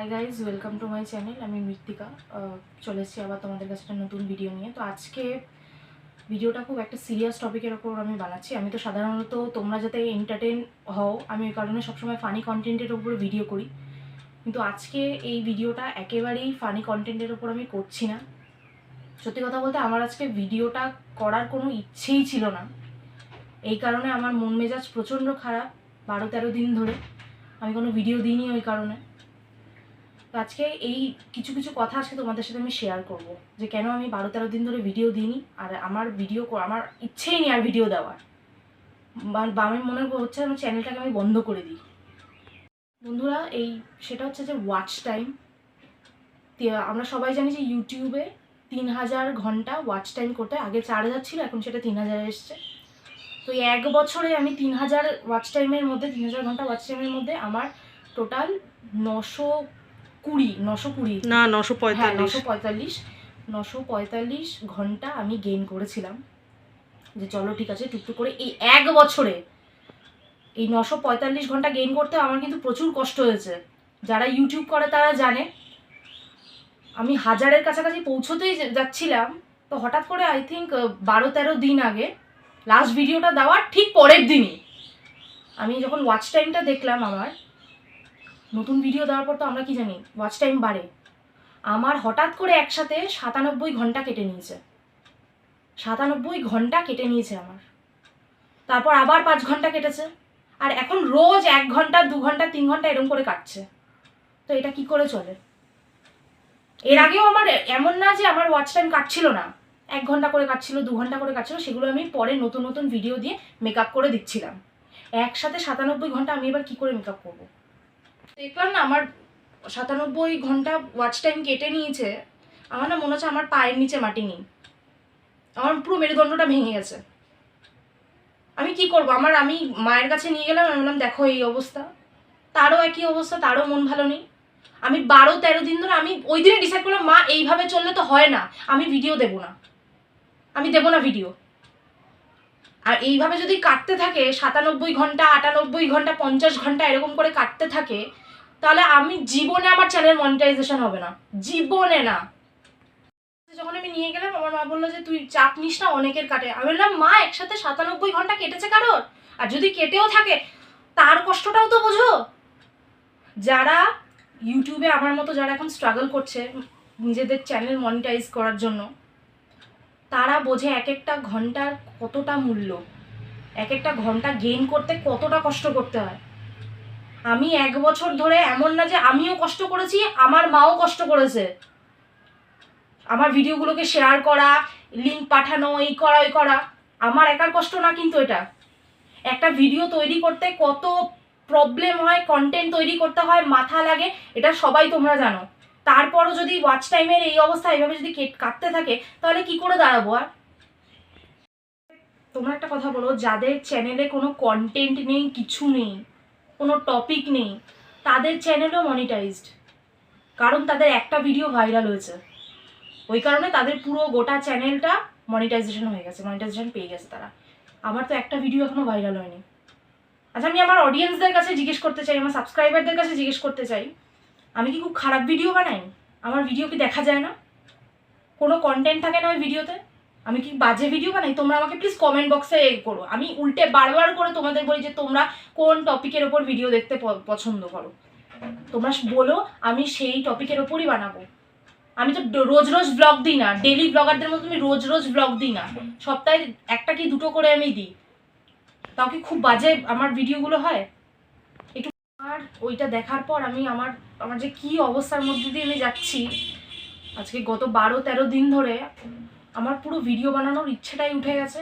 Hi guys, welcome to my channel. আমি মৃত্তিকা চলে এসেছি আবার তোমাদের কাছে একটা নতুন ভিডিও নিয়ে। তো আজকে ভিডিওটা খুব একটা সিরিয়াস টপিকের ওপর আমি বানাচ্ছি। আমি তো সাধারণত তোমরা যাতে এন্টারটেন হও আমি ওই কারণে সবসময় ফানি কন্টেন্টের ওপরে ভিডিও করি, কিন্তু আজকে এই ভিডিওটা একেবারেই ফানি কন্টেন্টের ওপর আমি করছি না। সত্যি কথা বলতে আমার আজকে ভিডিওটা করার কোনো ইচ্ছেই ছিল না। এই কারণে আমার মন মেজাজ প্রচণ্ড খারাপ। 12-13 দিন ধরে আমি কোনো ভিডিও দিইনি ওই কারণে। তো আজকে এই কিছু কিছু কথা আজকে তোমাদের সাথে আমি শেয়ার করব যে কেন আমি 12-13 দিন ধরে ভিডিও দিইনি, আর আমার আমার ইচ্ছেই নেই আর ভিডিও দেওয়ার। আমি মনে হচ্ছে আমার চ্যানেলটাকে আমি বন্ধ করে দিই। বন্ধুরা, সেটা হচ্ছে যে ওয়াচ টাইম। আমরা সবাই জানি যে ইউটিউবে 3000 ঘন্টা ওয়াচ টাইম করতে, আগে 4000 ছিল, এখন সেটা 3000 এসছে। তো এই 1 বছরে আমি 3000 ওয়াচ টাইমের মধ্যে 3000 ঘন্টা ওয়াচ টাইমের মধ্যে আমার টোটাল 945 ঘন্টা আমি গেইন করেছিলাম। যে চলো ঠিক আছে, টুকটুক করে এই 1 বছরে এই 945 ঘন্টা গেইন করতে আমার কিন্তু প্রচুর কষ্ট হয়েছে। যারা ইউটিউব করে তারা জানে। আমি 1000-এর কাছাকাছি পৌঁছতেই যাচ্ছিলাম, তো হঠাৎ করে আই থিঙ্ক 12-13 দিন আগে লাস্ট ভিডিওটা দেওয়ার ঠিক পরের দিনই আমি যখন ওয়াচ টাইমটা দেখলাম, আমার নতুন ভিডিও দেওয়ার পর তো আমরা কি জানি ওয়াচ টাইম বাড়ে, আমার হঠাৎ করে একসাথে 97 ঘন্টা কেটে নিয়েছে। 97 ঘন্টা কেটে নিয়েছে আমার। তারপর আবার 5 ঘন্টা কেটেছে, আর এখন রোজ 1 ঘন্টা 2 ঘন্টা 3 ঘন্টা এরকম করে কাটছে। তো এটা কি করে চলে? এর আগেও আমার এমন না যে আমার ওয়াচ টাইম কাটছিল না, 1 ঘন্টা করে কাটছিল, 2 ঘন্টা করে কাটছিল, সেগুলো আমি পরে নতুন নতুন ভিডিও দিয়ে মেকআপ করে দিচ্ছিলাম। একসাথে 97 ঘন্টা আমি এবার কি করে মেকআপ করবো? দেখলাম না আমার 97 ঘন্টা ওয়াচ টাইম কেটে নিয়েছে। আমার না মনে হচ্ছে আমার পায়ের নিচে মাটি নেই, আমার পুরো মেরুদণ্ডটা ভেঙে গেছে। আমি কি করব? আমি মায়ের কাছে নিয়ে গেলাম, আমি বললাম দেখো এই অবস্থা। তারও একই অবস্থা, তারও মন ভালো নেই। আমি 12-13 দিন ধরে আমি ওই দিনে ডিসাইড করলাম, মা এইভাবে চললে তো হয় না, আমি ভিডিও দেবো না, আমি দেবো না ভিডিও। আর এইভাবে যদি কাটতে থাকে 97 ঘন্টা 98 ঘন্টা 50 ঘন্টা এরকম করে কাটতে থাকে, তাহলে আমি জীবনে আমার চ্যানেল মনিটাইজেশন হবে না, জীবনে না। যখন আমি নিয়ে গেলাম, আমার মা বললো যে তুই চাপ নিস না, অনেকের কাটে। আমি বললাম মা, একসাথে 97 ঘন্টা কেটেছে কারোর, আর যদি কেটেও থাকে তার কষ্টটাও তো বোঝো। যারা ইউটিউবে আমার মতো যারা এখন স্ট্রাগল করছে নিজেদের চ্যানেল মনিটাইজ করার জন্য, তারা বোঝে এক একটা ঘন্টার কতটা মূল্য, এক একটা ঘন্টা গেইন করতে কতটা কষ্ট করতে হয়। আমি 1 বছর ধরে, এমন না যে আমিও কষ্ট করেছি, আমার মাও কষ্ট করেছে। আমার ভিডিওগুলোকে শেয়ার করা, লিঙ্ক পাঠানো, এই করা ওই করা, আমার একার কষ্ট না কিন্তু। এটা একটা ভিডিও তৈরি করতে কত প্রবলেম হয়, কন্টেন্ট তৈরি করতে হয়, মাথা লাগে, এটা সবাই তোমরা জানো। তারপরও যদি ওয়াচ টাইমের এই অবস্থা এইভাবে যদি কাটতে থাকে, তাহলে কি করে দাঁড়াবো? আর তোমরা একটা কথা বলো, যাদের চ্যানেলে কোনো কন্টেন্ট নেই, কিছু নেই, কোনো টপিক নেই, তাদের চ্যানেলও মনিটাইজড, কারণ তাদের একটা ভিডিও ভাইরাল হয়েছে, ওই কারণে তাদের পুরো গোটা চ্যানেলটা মনিটাইজেশন হয়ে গেছে, মনিটাইজেশন পেয়ে গেছে তারা। আমার তো একটা ভিডিও এখনো ভাইরাল হয়নি। আচ্ছা, আমি আমার অডিয়েন্সদের কাছে জিজ্ঞেস করতে চাই, আমার সাবস্ক্রাইবারদের কাছে জিজ্ঞেস করতে চাই, আমি কি খুব খারাপ ভিডিও বানাই? আমার ভিডিও কি দেখা যায় না? কোনো কন্টেন্ট থাকে না ওই ভিডিওতে? আমি কি বাজে ভিডিও বানাই? তোমরা আমাকে প্লিজ কমেন্ট বক্সে করো। আমি উল্টে বারবার করে তোমাদের বলি যে তোমরা কোন টপিকের ওপর ভিডিও দেখতে পছন্দ করো, তোমরা বলো, আমি সেই টপিকের ওপরই বানাবো। আমি তো রোজ রোজ ব্লগ দিই না, ডেলি ব্লগারদের মতো আমি রোজ রোজ ব্লগ দিই না, সপ্তাহে 1টা কি 2টো করে আমি দিই। তাও কি খুব বাজে আমার ভিডিওগুলো হয়? একটু। আর ওইটা দেখার পর আমার যে কি অবস্থার মধ্যে দিয়ে আমি যাচ্ছি, আজকে গত 12-13 দিন ধরে আমার পুরো ভিডিও বানানোর ইচ্ছেটাই উঠে গেছে।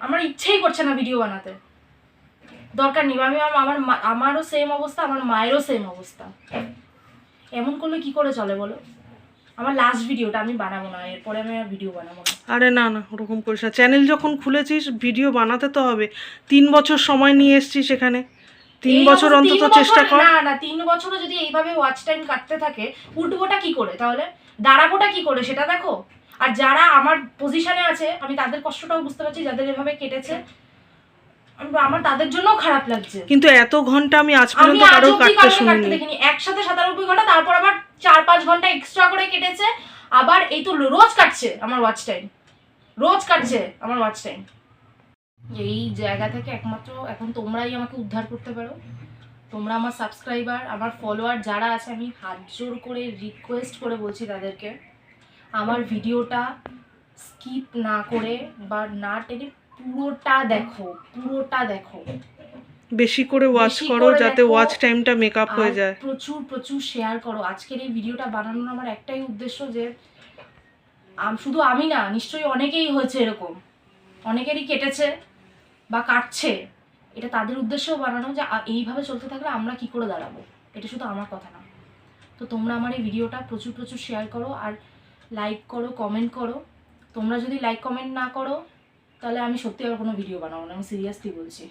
আমার ইচ্ছেই করছে না ভিডিও বানাতে। দরকার নেই। আমারও সেম অবস্থা, আমার মায়েরও সেম অবস্থা। এমন করলে কি করে চলে বলো? আমার লাস্ট ভিডিওটা আমি বানাবো না, এরপরে আমি আর ভিডিও বানাবো না। আরে না না, ওরকম করিস না। চ্যানেল যখন খুলেছিস ভিডিও বানাতে তো হবে। 3 বছর সময় নিয়ে এসেছিস সেখানে, 3 বছর অন্তত চেষ্টা কর। না না, 3 বছরও যদি এইভাবে ওয়াচ টাইম কাটতে থাকে, উঠবোটা কি করে তাহলে? দাঁড়াবোটা কি করে সেটা দেখো। আর যারা আমার পজিশনে আছে, আমি তাদের কষ্টটাও বুঝতে পারছি, যাদের এভাবে কেটেছে, আমার তাদের জন্যও খারাপ লাগছে। কিন্তু এত ঘন্টা আমি আজ পর্যন্ত কারোর কাটতে শুনিনি। দেখিনি একসাথে 97 ঘন্টা, তারপর আবার 4-5 ঘন্টা এক্সট্রা করে কেটেছে, আবার এই তো রোজ কাটছে আমার ওয়াচ টাইম, রোজ কাটছে আমার ওয়াচ টাইম। এই জায়গা থেকে একমাত্র এখন তোমরাই আমাকে উদ্ধার করতে পারো। তোমরা আমার সাবস্ক্রাইবার, আমার ফলোয়ার যারা আছে, আমি হাত জোর করে রিকোয়েস্ট করে বলছি তাদেরকে, আমার ভিডিওটা স্কিপ না করে বা না টেনে পুরোটা দেখো, পুরোটা দেখো, বেশি করে ওয়াচ বেশি করো করে যাতে দেখো, ওয়াচ টাইমটা মেকআপ হয়ে আর যায়। প্রচুর প্রচুর শেয়ার করো। আজকের এই ভিডিওটা বানানোর আমার একটাই উদ্দেশ্য যে শুধু আমি না, নিশ্চয়ই অনেকেই হয়েছে এরকম, অনেকেরই কেটেছে বা কাটছে, এটা তাদের উদ্দেশ্যেও বানানো যে এইভাবে চলতে থাকলে আমরা কি করে দাঁড়াবো। এটা শুধু আমার কথা না। তো তোমরা আমার এই ভিডিওটা প্রচুর প্রচুর শেয়ার করো, আর লাইক করো, কমেন্ট করো। তোমরা যদি লাইক কমেন্ট না করো তাহলে আমি সত্যি আর কোনো ভিডিও বানাবো না, আমি সিরিয়াসলি বলছি।